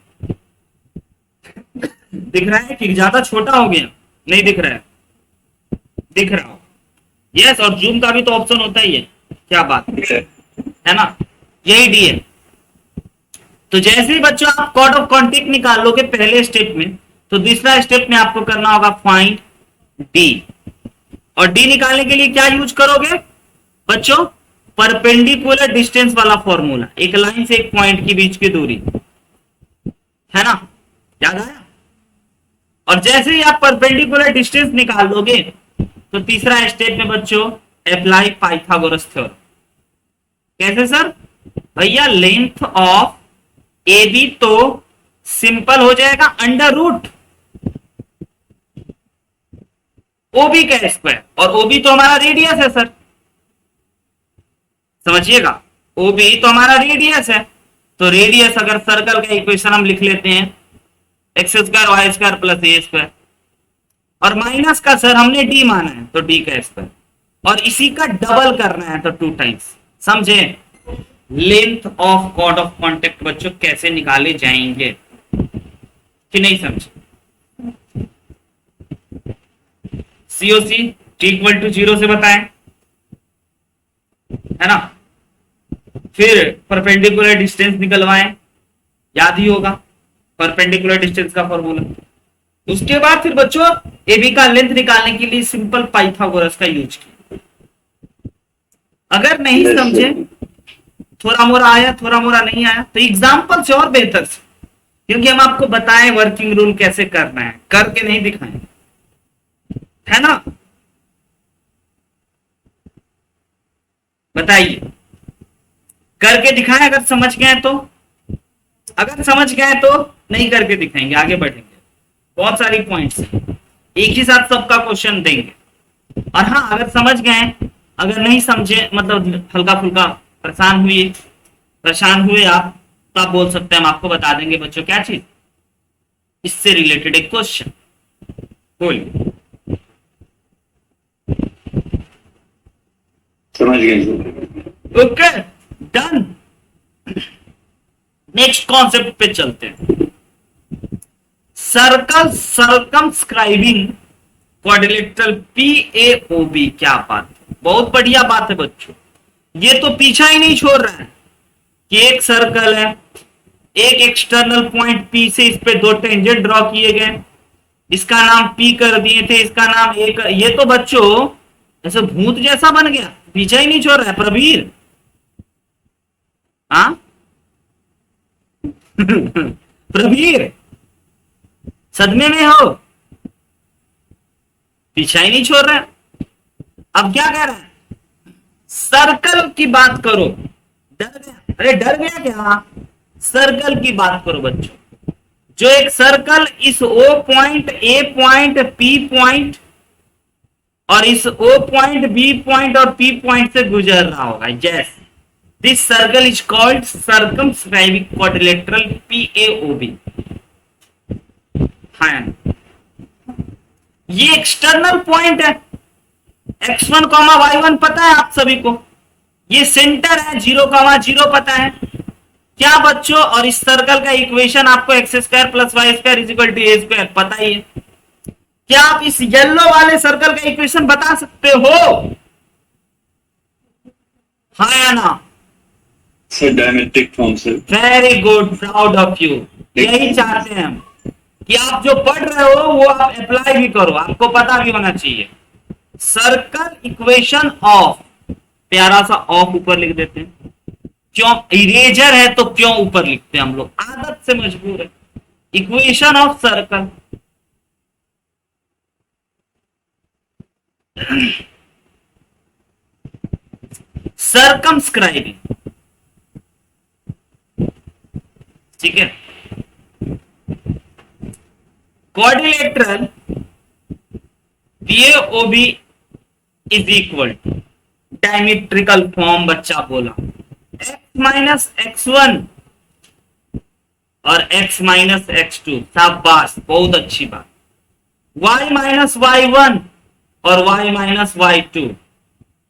दिख रहा है कि ज्यादा छोटा हो गया? नहीं दिख रहा है? दिख रहा हो? यस, और जूम का भी तो ऑप्शन होता ही है। क्या बात है ना, यही डी है। तो जैसे ही बच्चों आप कॉर्ड ऑफ कॉन्टेक्ट निकाल लोगे पहले स्टेप में, तो दूसरा स्टेप में आपको करना होगा फाइंड डी। और डी निकालने के लिए क्या यूज करोगे बच्चों? परपेंडिकुलर डिस्टेंस वाला फॉर्मूला, एक लाइन से एक पॉइंट के बीच की दूरी, है ना, याद आया। और जैसे ही आप परपेंडिकुलर डिस्टेंस निकाल लोगे तो तीसरा स्टेप में बच्चों अप्लाई पाइथागोरस थ्योरम। कैसे सर? भैया लेंथ ऑफ ए बी तो सिंपल हो जाएगा अंडर रूट ओबी का स्क्वायर, और ओबी तो हमारा रेडियस है सर, समझिएगा, ओबी तो हमारा रेडियस है। तो रेडियस अगर सर्कल का इक्वेशन हम लिख लेते हैं x square y square plus a square, और माइनस का सर हमने डी माना है तो डी का स्क्वायर, और इसी का डबल करना है तो 2 टाइम्स। समझे? Length of chord of contact बच्चों कैसे निकाले जाएंगे कि नहीं समझे? सीओसी टी इक्वल टू 0 से बताएं, है ना। फिर परपेंडिकुलर डिस्टेंस निकलवाएं, याद ही होगा परपेंडिकुलर डिस्टेंस का फॉर्मूला। उसके बाद फिर बच्चों एबी का लेंथ निकालने के लिए सिंपल पाइथागोरस का यूज किया। अगर नहीं समझे, थोड़ा मोरा आया थोड़ा मोरा नहीं आया, तो एग्जाम्पल से और बेहतर से, क्योंकि हम आपको बताएं वर्किंग रूल कैसे करना है, करके नहीं दिखाएं, है ना। बताइए, करके दिखाएं अगर समझ गए तो। अगर समझ गए तो नहीं करके दिखाएंगे, आगे बढ़ेंगे। बहुत सारी पॉइंट्स हैं, एक ही साथ सबका क्वेश्चन देंगे। और हाँ, अगर समझ गए, अगर नहीं समझे, मतलब हल्का फुल्का परेशान हुए आप, तो आप बोल सकते हैं, हम आपको बता देंगे बच्चों क्या चीज, इससे रिलेटेड एक क्वेश्चन। बोलिए। समझ गए? Okay, done. नेक्स्ट कॉन्सेप्ट पे चलते हैं। Circle circumscribing quadrilateral PAOB। क्या बात है, बहुत बढ़िया बात है बच्चों। ये तो पीछा ही नहीं छोड़ रहा है कि एक सर्कल है, एक एक्सटर्नल पॉइंट P से इस पे 2 टेंजेंट ड्रॉ किए गए, इसका नाम P कर दिए थे, इसका नाम A कर। ये तो बच्चों ऐसे भूत जैसा बन गया, पीछा ही नहीं छोड़ रहा है प्रवीर। हाँ प्रवीर, सदमे में हो, पीछा ही नहीं छोड़ रहा है। अब क्या कह रहा है? सर्कल की बात करो। डर गया? अरे डर गया क्या? सर्कल की बात करो बच्चों। जो एक सर्कल इस O point, A point, P point और इस O पॉइंट, B पॉइंट और P पॉइंट से गुजर रहा होगा। Yes, this circle is called circumscribing quadrilateral PAOB। हाँ, ये एक्सटर्नल पॉइंट है, x1 कॉमा y1 पता है आप सभी को, ये सेंटर है, 0 कॉमा 0 पता है क्या बच्चों, और इस सर्कल का इक्वेशन आपको x square plus y square is equal to a square पता ही है। क्या आप इस येलो वाले सर्कल का इक्वेशन बता सकते हो? हाँ या ना? Sir diametric form sir. Very good, proud of you. यही चाहते हैं हम कि आप जो पढ़ रहे हो वो आप अप्लाई भी करो, आपको पता भी होना चाहिए। सर्कल इक्वेशन ऑफ, प्यारा सा ऑफ ऊपर लिख देते हैं, क्यों? इरेजर है तो क्यों ऊपर लिखते हैं हम लोग, आदत से मजबूर है। इक्वेशन ऑफ सर्कल, सर्कमस्क्राइबिंग, ठीक है। Quadrilateral PAOB is equal to diametrical form, बच्चा बोला x माइनस x1 और x माइनस x2, शाबाश, बहुत अच्छी बात। y माइनस y1 और y minus y2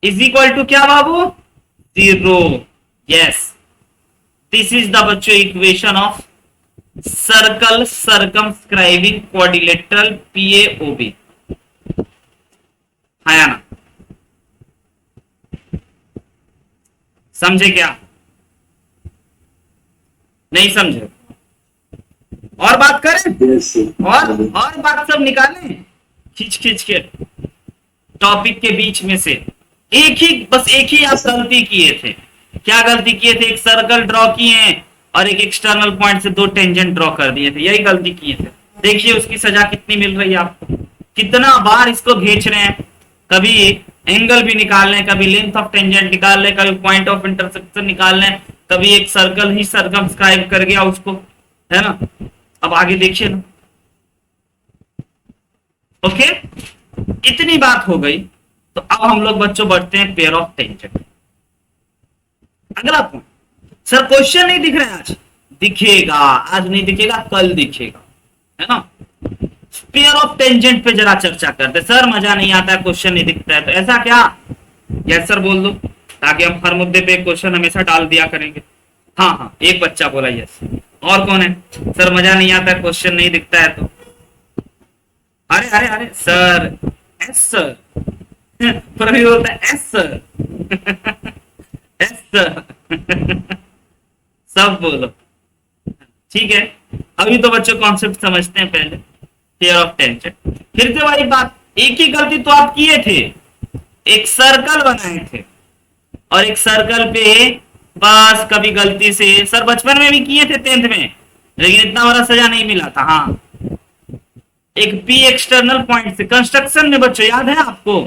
is equal to क्या बाबू? 0। यस, दिस इज द बच्चों equation of circle circumscribing quadrilateral PAOB, है ना? समझे क्या? नहीं समझे? और बात करें? और बात सब निकालें खींच खींच के टॉपिक के बीच में से। एक ही आप गलती किए थे। क्या गलती किए थे? एक सर्कल ड्रॉ किए हैं और एक एक्सटर्नल पॉइंट से 2 टेंजेंट ड्रॉ कर दिए थे, यही गलती किए थे। देखिए उसकी सजा कितनी मिल रही है आपको, कितना बार इसको खींच रहे हैं। कभी एंगल भी निकाल लें, कभी लेंथ ऑफ टेंजेंट निकाल लें, कभी पॉइंट ऑफ इंटरसेक्शन निकाल लें, कभी एक सर्कल ही सर्कमस्क्राइब कर गया उसको, है ना? अब आगे देखिए ना। ओके, इतनी बात हो गई तो अब हम लोग बच्चों बढ़ते हैं पेयर ऑफ टेंजेंट। अगला पॉइंट, सर क्वेश्चन नहीं दिख रहा है आज? दिखेगा, आज नहीं दिखेगा कल दिखेगा, है ना? पेयर ऑफ टेंजेंट पे जरा चर्चा करते। सर मजा नहीं आता, क्वेश्चन नहीं दिखता है, तो ऐसा क्या? यस सर बोल दो, ताकि हम हर मुद्दे पे क्वेश्चन हमेशा डाल दिया करेंगे। हाँ हाँ, एक बच्चा बोला यस। और कौन है? सर मजा नहीं आता, क्वेश्चन नहीं दिखता है तो। अरे अरे अरे सर, एस सर प्रवीण बोलता है एस सर एस सर सब बोलो, ठीक है। अभी तो बच्चों कॉन्सेप्ट समझते हैं पहले, पेयर ऑफ टेंजेंट। फिर से वही बात, एक ही गलती तो आप किए थे, एक सर्कल बनाए थे और एक सर्कल पे बस कभी गलती से, सर बचपन में भी किए थे 10th में, लेकिन इतना बड़ा सजा नहीं मिला था। हाँ, एक P एक्सटर्नल पॉइंट से कंस्ट्रक्शन में बच्चों याद है आपको,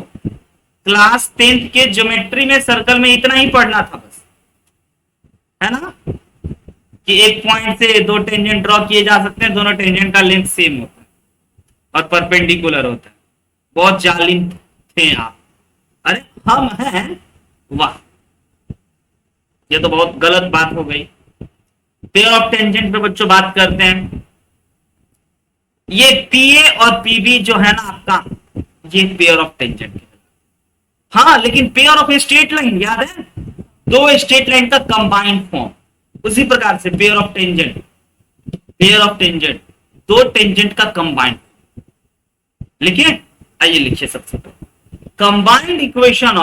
क्लास 10th के ज्योमेट्री में सर्कल में इतना ही पढ़ना था बस, है ना? कि एक पॉइंट से 2 टेंजेंट ड्रॉ किए जा सकते हैं, दोनों टेंजेंट का लेंथ सेम होता है और परपेंडिकुलर होता है। बहुत जालिम थे आप। अरे हम हैं, वाह, ये तो बहुत गलत बात हो गई। पेयर ऑफ टेंजेंट पे बच्चों बात करते हैं। ये PA और PB जो है ना आपका, ये पेयर ऑफ टेंजेंट। हाँ, लेकिन पेयर ऑफ स्ट्रेट लाइन याद है, 2 स्ट्रेट लाइन का कंबाइंड फॉर्म। उसी प्रकार से पेयर ऑफ टेंजेंट, 2 टेंजेंट का कंबाइंड। लिखिए, आइए लिखिए सबसे पहले combined equation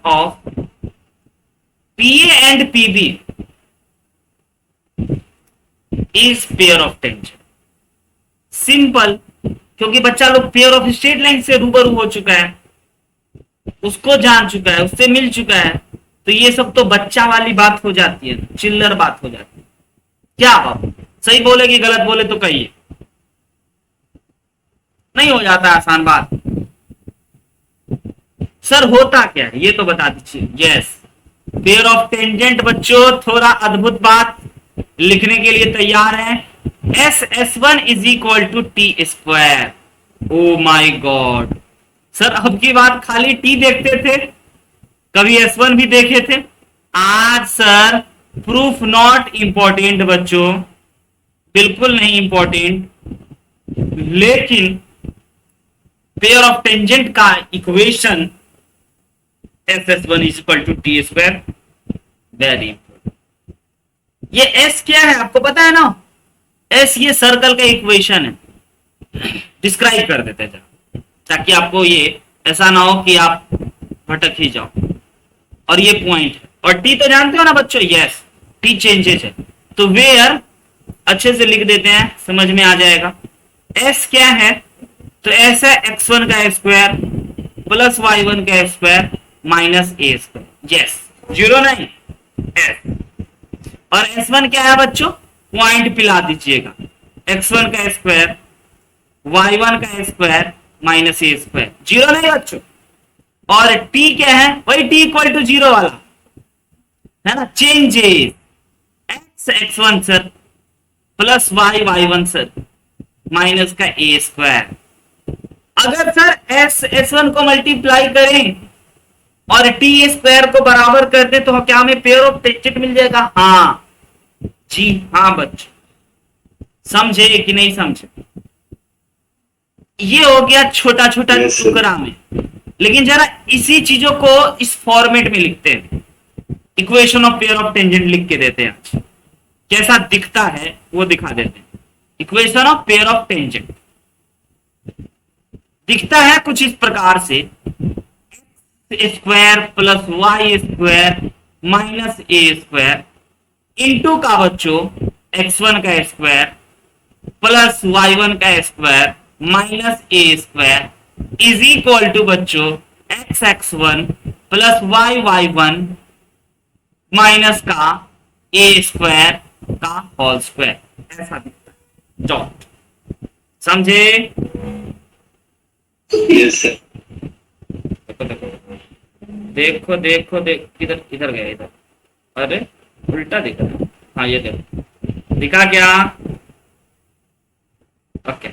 of PA and PB is pair of tangent. Simple, क्योंकि बच्चा लोग पेयर ऑफ स्ट्रेट लाइन से रूबरू हो चुका है, उसको जान चुका है, उससे मिल चुका है, तो ये सब तो बच्चा वाली बात हो जाती है, चिल्लर बात हो जाती है। क्या बाबू, सही बोले कि गलत बोले तो कहिए, नहीं हो जाता आसान बात। सर होता क्या है ये तो बता दीजिए। यस, पेयर ऑफ टेंजेंट बच्चों, थोड़ा अद्भुत बात लिखने के लिए तैयार है। S1 is equal to T square. Oh my god sir, अब की बात खाली टी देखते थे, कभी S1 भी देखे थे? आज सर प्रूफ नॉट इंपॉर्टेंट बच्चों, बिल्कुल नहीं इंपॉर्टेंट। लेकिन पेयर ऑफ टेंजेंट का equation S S one is equal to T square, very important. ये एस क्या है आपको पता है ना? एस ये सर्कल का इक्वेशन है, डिस्क्राइब कर देते हैं ताकि आपको ये ऐसा ना हो कि आप भटक ही जाओ। और ये पॉइंट है, और टी तो जानते हो ना बच्चों, यस टी चेंजेस है, तो वेयर अच्छे से लिख देते हैं, समझ में आ जाएगा। एस क्या है? तो एस है x1 का स्क्वायर प्लस y1 का square minus a square, yes zero नहीं एस। और s1 क्या है बच्चों? पॉइंट पिला दीजिएगा, x1 का स्क्वायर y1 का square minus a square, zero नहीं बच्चों। और t क्या है? वही t इक्वल टू जीरो वाला है ना, changes x x1 sir plus y y1 sir minus का ए स्क्वायर। अगर सर एस s1 को मल्टीप्लाई करें और टी स्क्वायर को बराबर कर दे तो क्या हमें पेयर ऑफ टेंजेंट मिल जाएगा? हाँ जी हाँ बच्चों, समझे कि नहीं समझे? ये हो गया छोटा छोटा टुकड़ा में, लेकिन जरा इसी चीजों को इस फॉर्मेट में लिखते हैं, equation of pair of tangent लिख के देते हैं, कैसा दिखता है वो दिखा देते हैं। Equation of pair of tangent दिखता है कुछ इस प्रकार से, square plus y square minus a square into का बच्चों x1 का स्क्वायर प्लस y1 का square minus a square is equal to बच्चों x1 प्लस y1 माइनस का ए स्क्वायर का होल स्क्वायर, ऐसा दिखता है। डॉट, समझे? Yes sir. देखो देखो देखो, किधर किधर गया इधर, अरे उल्टा दिख रहा है। हाँ ये देखो, दिखा क्या? ओके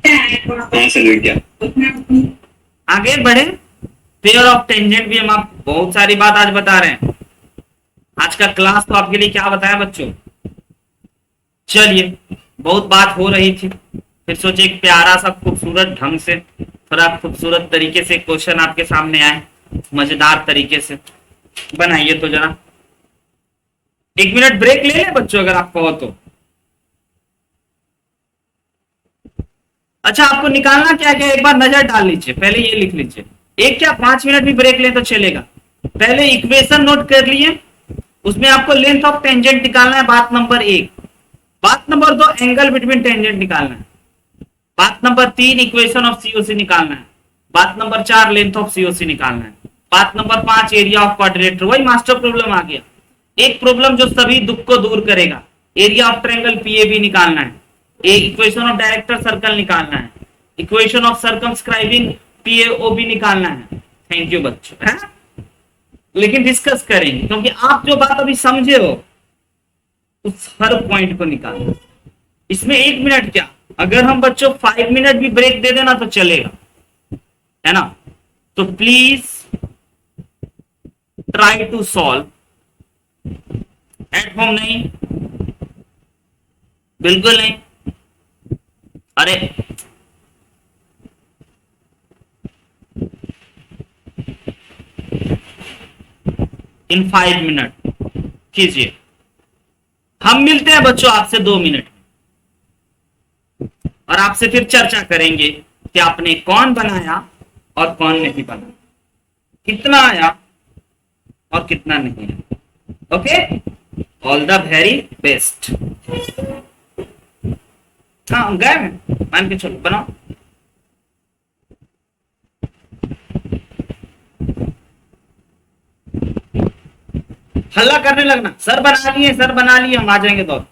हाँ सर, क्या आगे बढ़े। पेयर ऑफ टेंजेंट भी हम आप बहुत सारी बात आज बता रहे हैं। आज का क्लास तो आपके लिए क्या बताया बच्चों? चलिए, बहुत बात हो रही थी, फिर सोचे एक प्यारा सा खूबसूरत ढंग से, थोड़ा खूबसूरत तरीके से क्वेश्चन आपके सामने आए, मजेदार तरीके से बनाइए। तो जरा 1 मिनट ब्रेक ले लें बच्चों अगर आप कहो तो। अच्छा, आपको निकालना क्या क्या एक बार नजर डाल लीजिए, पहले ये लिख लीजिए। एक क्या 5 मिनट भी ब्रेक लें तो चलेगा। पहले इक्वेशन नोट कर लिए, उसमें आपको लेंथ ऑफ टेंजेंट निकालना है, बात नंबर 1। बात नंबर 2 एंगल बिटवीन टेंजेंट निकालना है। बात नंबर 3 इक्वेशन ऑफ सीओसी निकालना है। बात नंबर 4 लेंथ ऑफ सीओसी निकालना है। बात नंबर 5 एरिया ऑफ क्वाड्रिलेटरल, वही मास्टर प्रॉब्लम आ गया, एक प्रॉब्लम जो सभी दुख को दूर करेगा। एरिया ऑफ ट्रायंगल पीएबी निकालना है, इक्वेशन ऑफ डायरेक्टर सर्कल निकालना है, इक्वेशन ऑफ सर्कमस्क्राइबिंग पीएओबी निकालना है। थैंक यू बच्चों, है? लेकिन डिस्कस करेंगे, क्योंकि आप जो बात अभी समझे हो उस हर पॉइंट को निकालना। इसमें 1 मिनट क्या, अगर हम बच्चों 5 मिनट भी ब्रेक दे देना तो चलेगा, है ना? तो please try to solve at home. नहीं, बिल्कुल नहीं। अरे इन 5 मिनट कीजिए। हम मिलते हैं बच्चों आपसे 2 मिनट में, और आपसे फिर चर्चा करेंगे कि आपने कौन बनाया और कौन नहीं बनाया, कितना आया और कितना नहीं आया। Okay, all the very best. हाँ गए मान के चलो, बनाओ। हल्ला करने लगना, सर बना लिए, सर बना लिए, हम आ जाएंगे दौड़।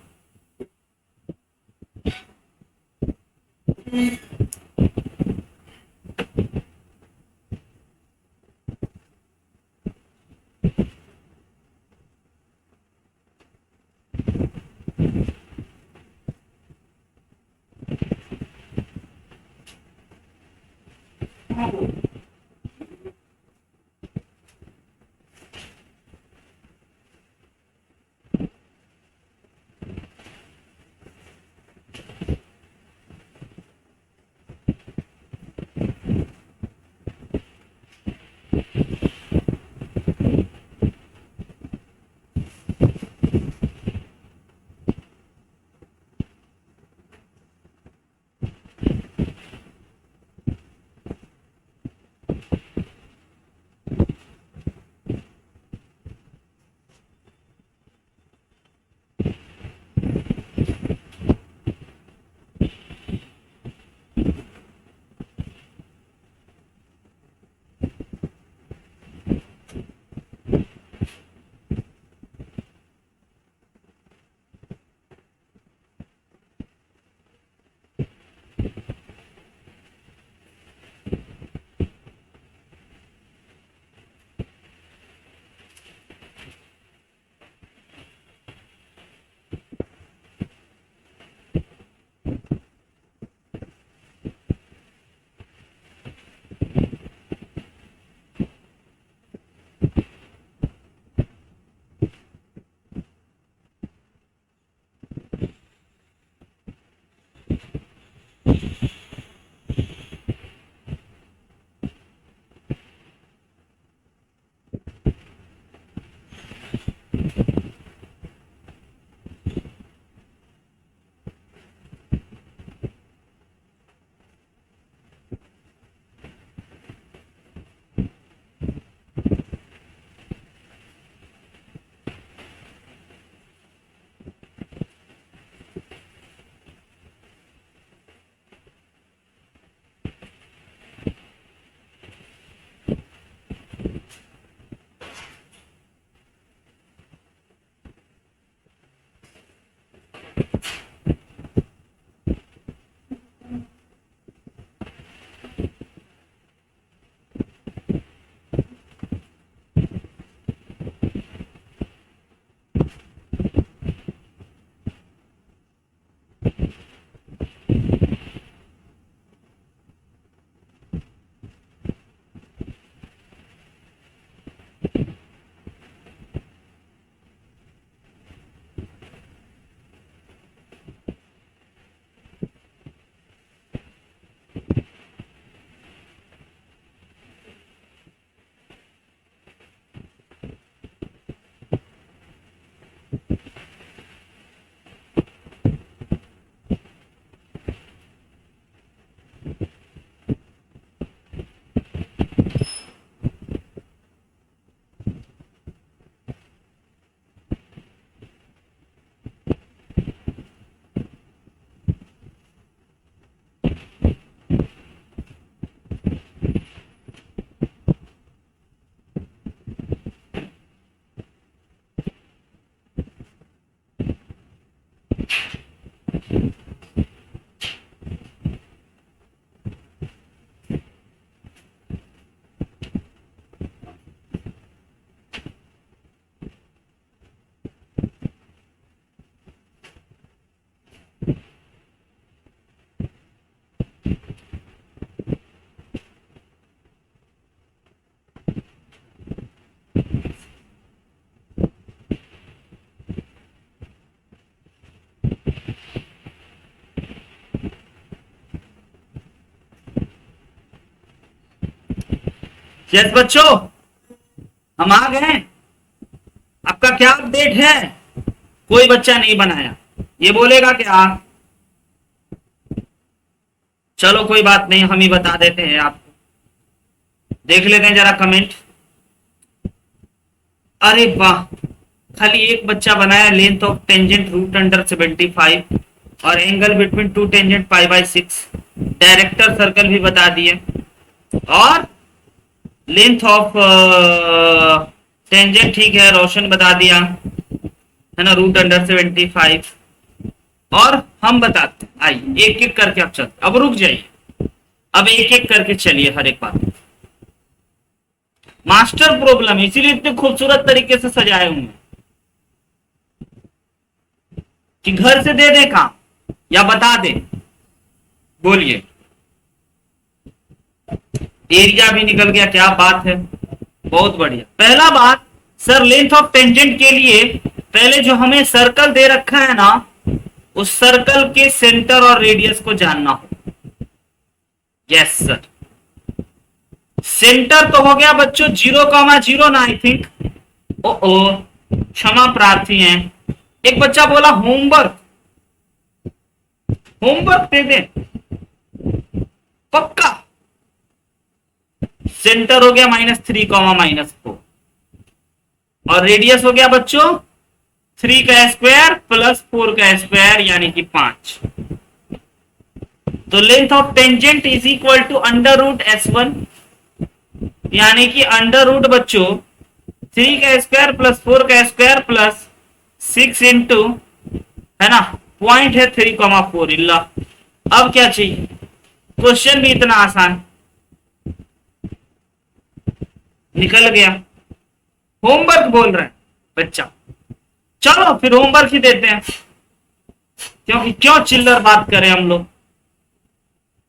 यस बच्चों, हम आ गए। आपका क्या अपडेट है? कोई बच्चा नहीं बनाया, ये बोलेगा क्या? चलो कोई बात नहीं, हम ही बता देते हैं आपको। देख लेते हैं जरा कमेंट। अरे वाह, खाली एक बच्चा बनाया, length of tangent root under 75 और angle between two tangent pi by 6। Director circle भी बता दिए और लेंथ ऑफ टेंजेंट ठीक है, रोशन बता दिया है ना, रूट अंडर 75। और हम बताते हैं, आइए एक एक करके आप चलते। अब रुक जाइए, अब एक एक करके चलिए हर एक बात। मास्टर प्रॉब्लम इसीलिए इतने खूबसूरत तरीके से सजाए हुए कि घर से दे दे काम या बता दे। बोलिए, एरिया भी निकल गया, क्या बात है, बहुत बढ़िया। पहला बात सर, लेंथ ऑफ टेंजेंट के लिए पहले जो हमें सर्कल दे रखा है ना, उस सर्कल के सेंटर और रेडियस को जानना हो। यस सर, सेंटर तो हो गया बच्चों 0,0 ना, आई थिंक। ओ क्षमा प्रार्थी हैं। एक बच्चा बोला होमवर्क, होमवर्क दे दे पक्का। सेंटर हो गया -3, -4 और रेडियस हो गया बच्चों 3 का स्क्वायर प्लस 4 का स्क्वायर यानी कि 5। तो length of tangent is equal to √S1 यानी कि √ बच्चों 3 का स्क्वायर प्लस 4 का स्क्वायर प्लस 6 इंटू, है ना, पॉइंट है 3,4। इल्ला अब क्या चाहिए? क्वेश्चन भी इतना आसान निकल गया। होमवर्क बोल रहे हैं बच्चा, चलो फिर होमवर्क ही देते हैं, क्योंकि क्यों चिल्लर बात करें हम लोग।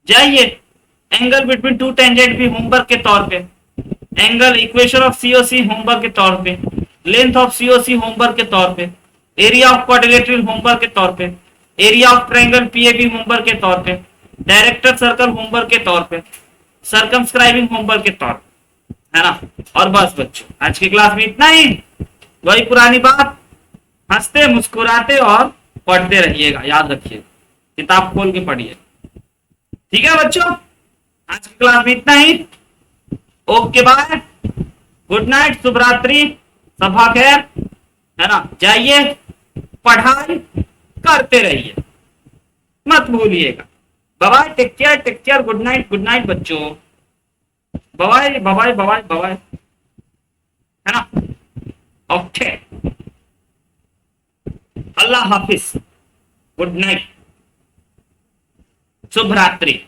जाइए, एंगल बिटवीन टू टेंजेंट भी होमवर्क के तौर पे, angle equation of COC homework के तौर पे, लेंथ ऑफ सीओसी होमवर्क के तौर पे, एरिया ऑफ क्वाड्रिलेटरल होमवर्क के तौर पे, area of triangle PAB homework के तौर पे, डायरेक्टर सर्कल होमवर्क के तौर पे, सर्कमस्क्राइबिंग होमवर्क के तौर पे, है ना। और बस बच्चों, आज की क्लास में इतना ही। वही पुरानी बात, हंसते मुस्कुराते और पढ़ते रहिएगा, याद रखिए, किताब खोल के पढ़िए। ठीक है बच्चों, आज की क्लास में इतना ही। ओके बाय, गुड नाइट, शुभ रात्रि, सभा खैर, है ना। जाइए, पढ़ाई करते रहिए, मत भूलिएगा। Bye, take care, good night बच्चों, बाय बाय बाय बाय, है ना। ओके, अल्लाह हाफिज, गुड नाइट, शुभ रात्रि।